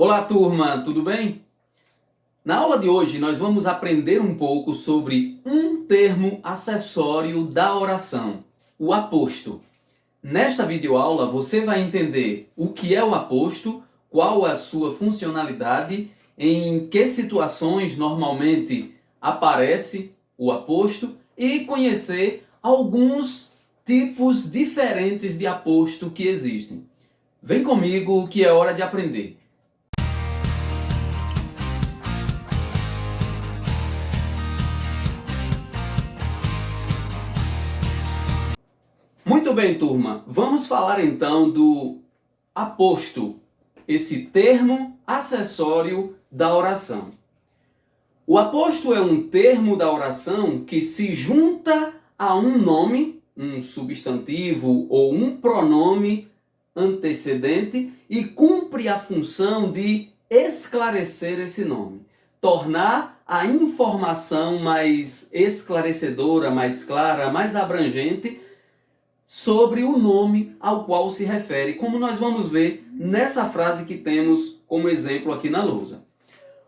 Olá, turma, tudo bem? Na aula de hoje nós vamos aprender um pouco sobre um termo acessório da oração, o aposto. Nesta videoaula você vai entender o que é o aposto, qual a sua funcionalidade, em que situações normalmente aparece o aposto e conhecer alguns tipos diferentes de aposto que existem. Vem comigo que é hora de aprender. Muito bem, turma. Vamos falar então do aposto, esse termo acessório da oração. O aposto é um termo da oração que se junta a um nome, um substantivo ou um pronome antecedente e cumpre a função de esclarecer esse nome, tornar a informação mais esclarecedora, mais clara, mais abrangente sobre o nome ao qual se refere, como nós vamos ver nessa frase que temos como exemplo aqui na lousa.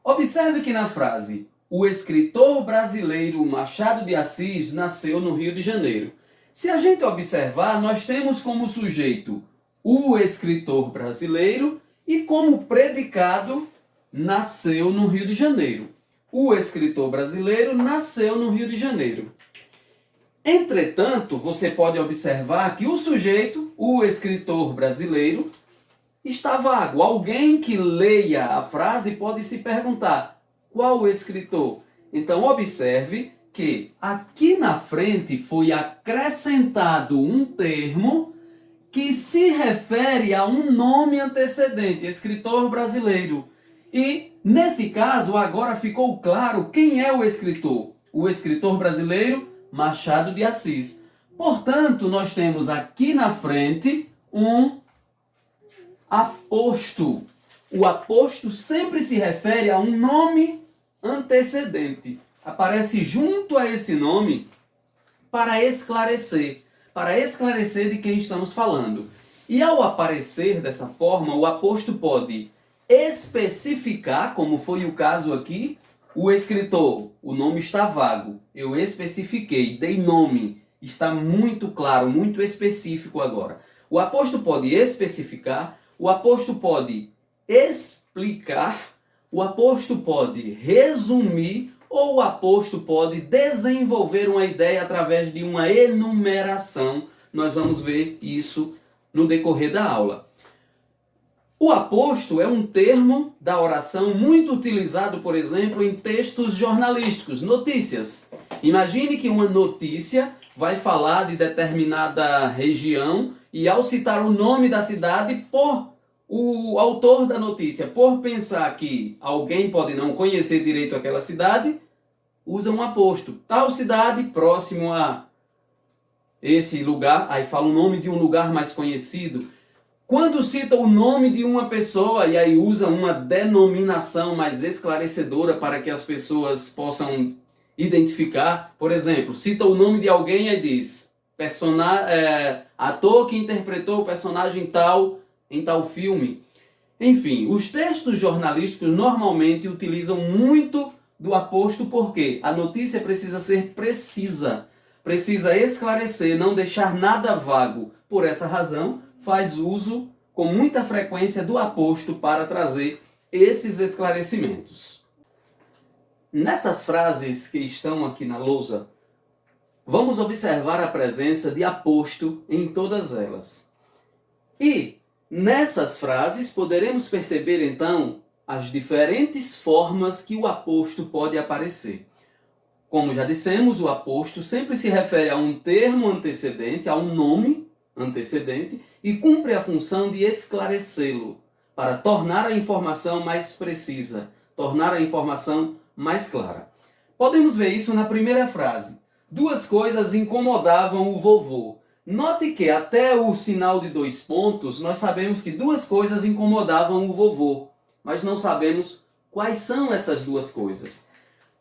Observe que na frase, o escritor brasileiro Machado de Assis nasceu no Rio de Janeiro. Se a gente observar, nós temos como sujeito o escritor brasileiro e como predicado nasceu no Rio de Janeiro. O escritor brasileiro nasceu no Rio de Janeiro. Entretanto, você pode observar que o sujeito, o escritor brasileiro, está vago. Alguém que leia a frase pode se perguntar: qual o escritor? Então, observe que aqui na frente foi acrescentado um termo que se refere a um nome antecedente, escritor brasileiro. E, nesse caso, agora ficou claro quem é o escritor. O escritor brasileiro Machado de Assis. Portanto, nós temos aqui na frente um aposto. O aposto sempre se refere a um nome antecedente. Aparece junto a esse nome para esclarecer de quem estamos falando. E ao aparecer dessa forma, o aposto pode especificar, como foi o caso aqui, o escritor, o nome está vago, eu especifiquei, dei nome, está muito claro, muito específico agora. O aposto pode especificar, o aposto pode explicar, o aposto pode resumir ou o aposto pode desenvolver uma ideia através de uma enumeração. Nós vamos ver isso no decorrer da aula. O aposto é um termo da oração muito utilizado, por exemplo, em textos jornalísticos, notícias. Imagine que uma notícia vai falar de determinada região e ao citar o nome da cidade, por o autor da notícia, por pensar que alguém pode não conhecer direito aquela cidade, usa um aposto. Tal cidade próximo a esse lugar, aí fala o nome de um lugar mais conhecido. Quando cita o nome de uma pessoa e aí usa uma denominação mais esclarecedora para que as pessoas possam identificar, por exemplo, cita o nome de alguém e diz ator que interpretou o personagem tal em tal filme. Enfim, os textos jornalísticos normalmente utilizam muito do aposto porque a notícia precisa ser precisa, precisa esclarecer, não deixar nada vago. Por essa razão, faz uso com muita frequência do aposto para trazer esses esclarecimentos. Nessas frases que estão aqui na lousa, vamos observar a presença de aposto em todas elas. E nessas frases poderemos perceber então as diferentes formas que o aposto pode aparecer. Como já dissemos, o aposto sempre se refere a um termo antecedente, a um nome antecedente, e cumpre a função de esclarecê-lo, para tornar a informação mais precisa, tornar a informação mais clara. Podemos ver isso na primeira frase. Duas coisas incomodavam o vovô. Note que até o sinal de 2 pontos, nós sabemos que duas coisas incomodavam o vovô, mas não sabemos quais são essas duas coisas.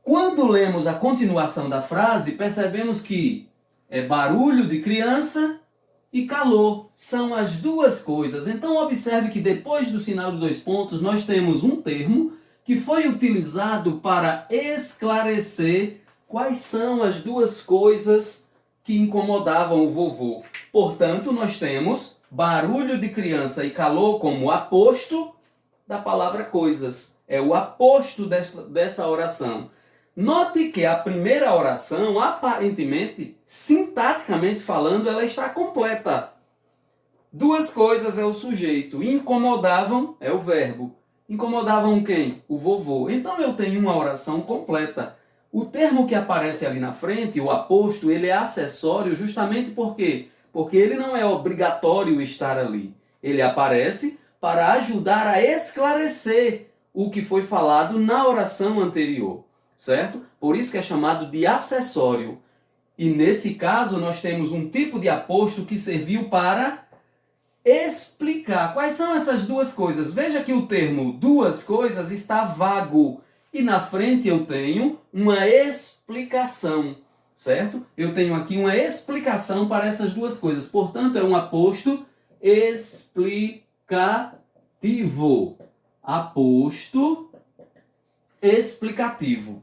Quando lemos a continuação da frase, percebemos que é barulho de criança e calor são as duas coisas. Então observe que depois do sinal de dois pontos nós temos um termo que foi utilizado para esclarecer quais são as duas coisas que incomodavam o vovô. Portanto, nós temos barulho de criança e calor como aposto da palavra coisas. É o aposto dessa oração. Note que a primeira oração, aparentemente, sintaticamente falando, ela está completa. Duas coisas é o sujeito. Incomodavam é o verbo. Incomodavam quem? O vovô. Então eu tenho uma oração completa. O termo que aparece ali na frente, o aposto, ele é acessório justamente por quê? Porque ele não é obrigatório estar ali. Ele aparece para ajudar a esclarecer o que foi falado na oração anterior, certo? Por isso que é chamado de acessório. E nesse caso nós temos um tipo de aposto que serviu para explicar quais são essas duas coisas. Veja que o termo duas coisas está vago. E na frente eu tenho uma explicação, certo? Eu tenho aqui uma explicação para essas duas coisas. Portanto, é um aposto explicativo. Aposto explicativo.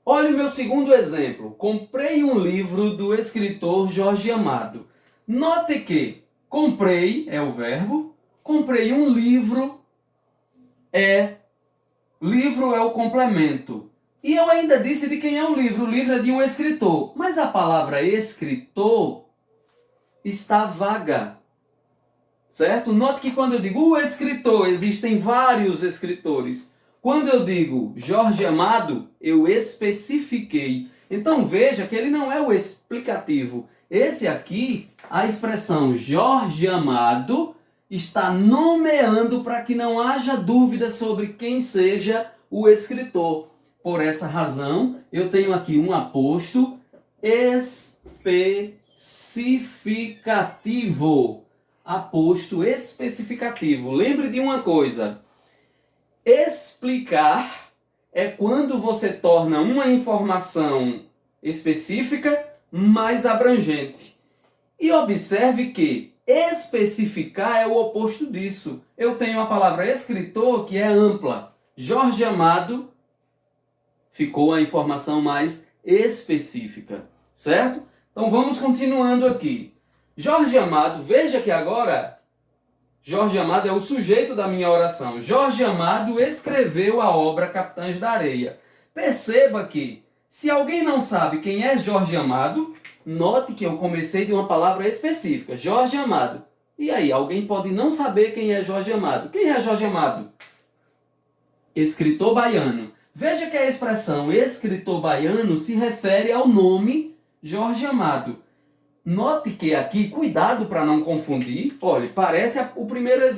Olha o meu segundo exemplo. Comprei um livro do escritor Jorge Amado. Note que comprei é o verbo, comprei um livro livro é o complemento. E eu ainda disse de quem é o livro. O livro é de um escritor. Mas a palavra escritor está vaga. Certo? Note que quando eu digo o escritor, existem vários escritores. Quando eu digo Jorge Amado, eu especifiquei. Então veja que ele não é o explicativo. Esse aqui, a expressão Jorge Amado, está nomeando para que não haja dúvida sobre quem seja o escritor. Por essa razão, eu tenho aqui um aposto especificativo. Aposto especificativo. Lembre de uma coisa. Explicar é quando você torna uma informação específica mais abrangente. E observe que especificar é o oposto disso. Eu tenho a palavra escritor, que é ampla. Jorge Amado ficou a informação mais específica, certo? Então vamos continuando aqui. Jorge Amado, veja que agora Jorge Amado é o sujeito da minha oração. Jorge Amado escreveu a obra Capitães da Areia. Perceba que, se alguém não sabe quem é Jorge Amado, note que eu comecei de uma palavra específica, Jorge Amado. E aí, alguém pode não saber quem é Jorge Amado. Quem é Jorge Amado? Escritor baiano. Veja que a expressão escritor baiano se refere ao nome Jorge Amado. Note que aqui, cuidado para não confundir, olha, parece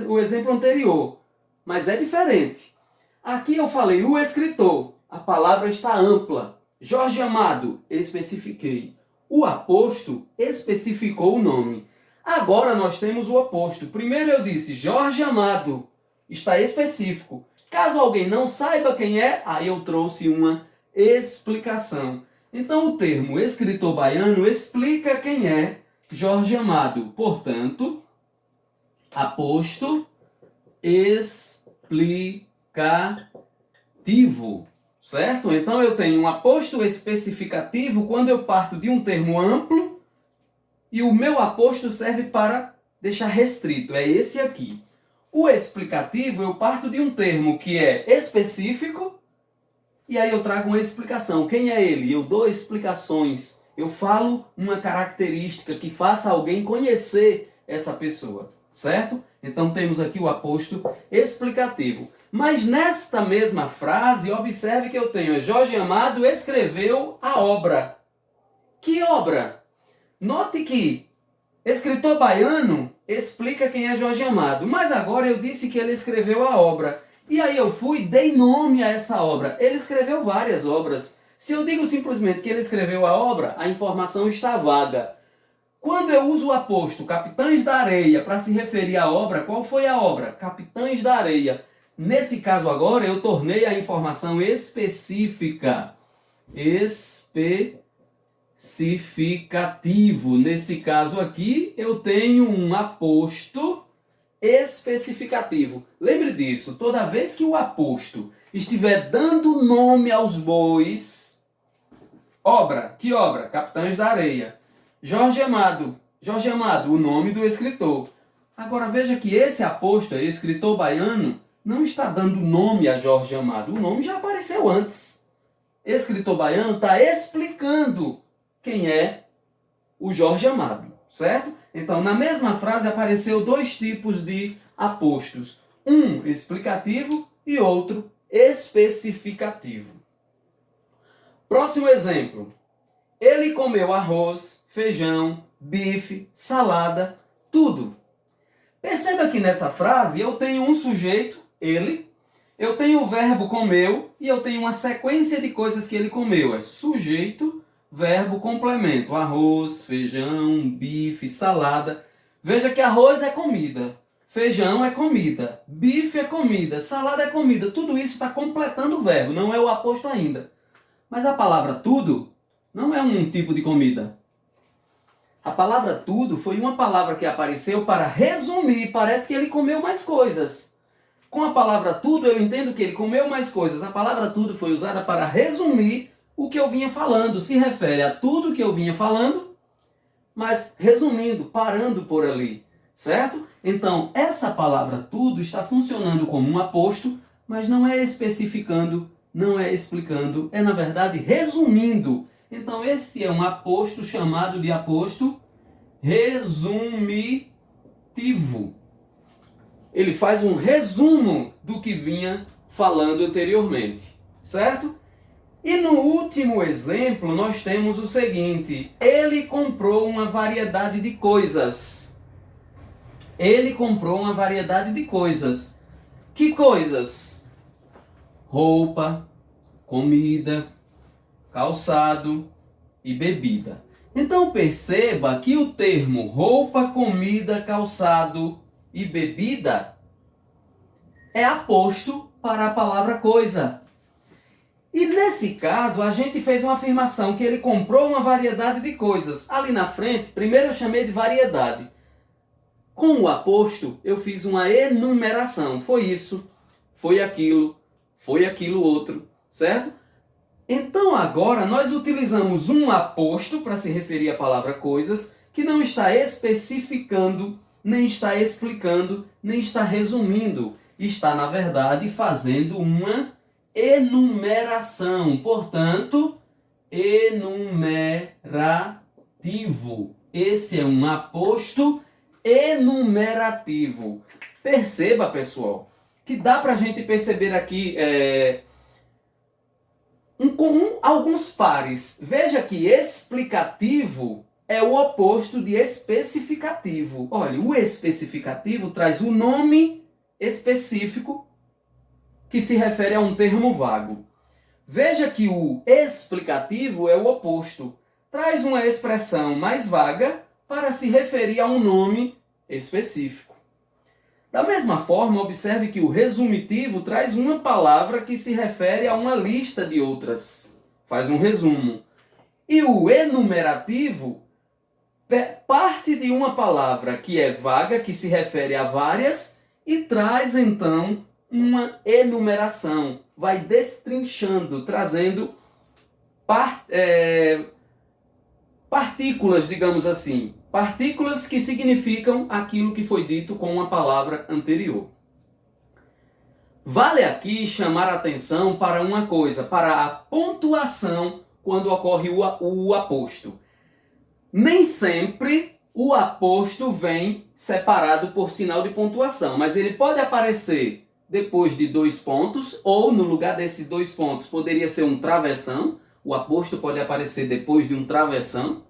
o exemplo anterior, mas é diferente. Aqui eu falei o escritor, a palavra está ampla. Jorge Amado, especifiquei. O aposto especificou o nome. Agora nós temos o oposto. Primeiro eu disse Jorge Amado, está específico. Caso alguém não saiba quem é, aí eu trouxe uma explicação. Então o termo escritor baiano explica quem é Jorge Amado. Portanto, aposto explicativo. Certo? Então eu tenho um aposto especificativo quando eu parto de um termo amplo e o meu aposto serve para deixar restrito. É esse aqui. O explicativo eu parto de um termo que é específico e aí eu trago uma explicação. Quem é ele? Eu dou explicações. Eu falo uma característica que faça alguém conhecer essa pessoa. Certo? Então temos aqui o aposto explicativo. Mas nesta mesma frase, observe que eu tenho Jorge Amado escreveu a obra. Que obra? Note que escritor baiano explica quem é Jorge Amado. Mas agora eu disse que ele escreveu a obra. E aí eu fui e dei nome a essa obra. Ele escreveu várias obras. Se eu digo simplesmente que ele escreveu a obra, a informação está vaga. Quando eu uso o aposto Capitães da Areia para se referir à obra, qual foi a obra? Capitães da Areia. Nesse caso agora, eu tornei a informação específica. especificativo. Nesse caso aqui, eu tenho um aposto especificativo. Lembre disso, toda vez que o aposto estiver dando nome aos bois, obra, que obra? Capitães da Areia. Jorge Amado, o nome do escritor. Agora veja que esse aposto, escritor baiano, não está dando nome a Jorge Amado. O nome já apareceu antes. Escritor baiano está explicando quem é o Jorge Amado, certo? Então, na mesma frase apareceu dois tipos de apostos. Um explicativo e outro especificativo. Próximo exemplo. Ele comeu arroz, feijão, bife, salada, tudo. Perceba que nessa frase eu tenho um sujeito, ele, eu tenho o verbo comeu e eu tenho uma sequência de coisas que ele comeu. É sujeito, verbo, complemento. Arroz, feijão, bife, salada. Veja que arroz é comida, feijão é comida, bife é comida, salada é comida. Tudo isso está completando o verbo, não é o aposto ainda. Mas a palavra tudo não é um tipo de comida. A palavra tudo foi uma palavra que apareceu para resumir. Parece que ele comeu mais coisas. Com a palavra tudo, eu entendo que ele comeu mais coisas. A palavra tudo foi usada para resumir o que eu vinha falando. Se refere a tudo que eu vinha falando, mas resumindo, parando por ali. Certo? Então, essa palavra tudo está funcionando como um aposto, mas não é especificando, não é explicando, é na verdade resumindo. Então, este é um aposto chamado de aposto resumitivo. Ele faz um resumo do que vinha falando anteriormente, certo? E no último exemplo, nós temos o seguinte: ele comprou uma variedade de coisas. Ele comprou uma variedade de coisas. Que coisas? Roupa, comida, calçado e bebida. Então perceba que o termo roupa, comida, calçado e bebida é aposto para a palavra coisa. E nesse caso a gente fez uma afirmação que ele comprou uma variedade de coisas. Ali na frente, primeiro eu chamei de variedade. Com o aposto eu fiz uma enumeração. Foi isso, foi aquilo outro, certo? Então agora nós utilizamos um aposto para se referir à palavra coisas que não está especificando, nem está explicando, nem está resumindo. Está, na verdade, fazendo uma enumeração. Portanto, enumerativo. Esse é um aposto enumerativo. Perceba, pessoal, que dá para a gente perceber aqui alguns pares. Veja que explicativo é o oposto de especificativo. Olha, o especificativo traz o nome específico que se refere a um termo vago. Veja que o explicativo é o oposto. Traz uma expressão mais vaga para se referir a um nome específico. Da mesma forma, observe que o resumitivo traz uma palavra que se refere a uma lista de outras. Faz um resumo. E o enumerativo parte de uma palavra que é vaga, que se refere a várias, e traz então uma enumeração. Vai destrinchando, trazendo partículas, digamos assim. Partículas que significam aquilo que foi dito com uma palavra anterior. Vale aqui chamar a atenção para uma coisa, para a pontuação quando ocorre o aposto. Nem sempre o aposto vem separado por sinal de pontuação, mas ele pode aparecer depois de 2 pontos, ou no lugar desses 2 pontos poderia ser um travessão. O aposto pode aparecer depois de um travessão.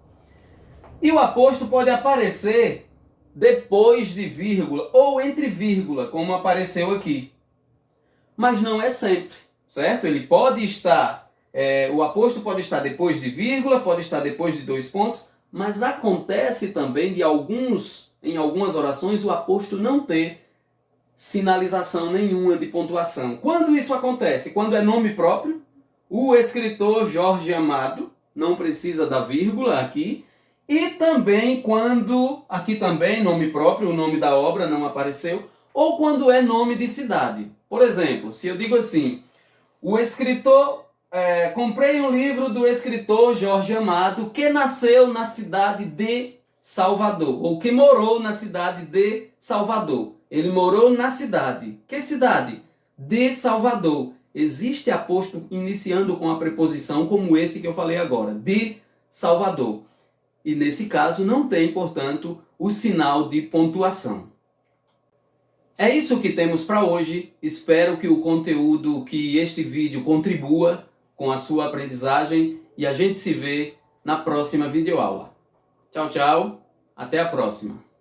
E o aposto pode aparecer depois de vírgula ou entre vírgula, como apareceu aqui. Mas não é sempre, certo? Ele pode estar, o aposto pode estar depois de vírgula, pode estar depois de 2 pontos, mas acontece também em algumas orações, o aposto não ter sinalização nenhuma de pontuação. Quando isso acontece? Quando é nome próprio, o escritor Jorge Amado, não precisa da vírgula aqui. E também quando, aqui também, nome próprio, o nome da obra não apareceu, ou quando é nome de cidade. Por exemplo, se eu digo assim, o escritor, comprei um livro do escritor Jorge Amado, que nasceu na cidade de Salvador, ou que morou na cidade de Salvador. Ele morou na cidade. Que cidade? De Salvador. Existe aposto iniciando com a preposição como esse que eu falei agora, de Salvador. E nesse caso não tem, portanto, o sinal de pontuação. É isso que temos para hoje. Espero que o conteúdo, que este vídeo contribua com a sua aprendizagem e a gente se vê na próxima videoaula. Tchau, tchau. Até a próxima.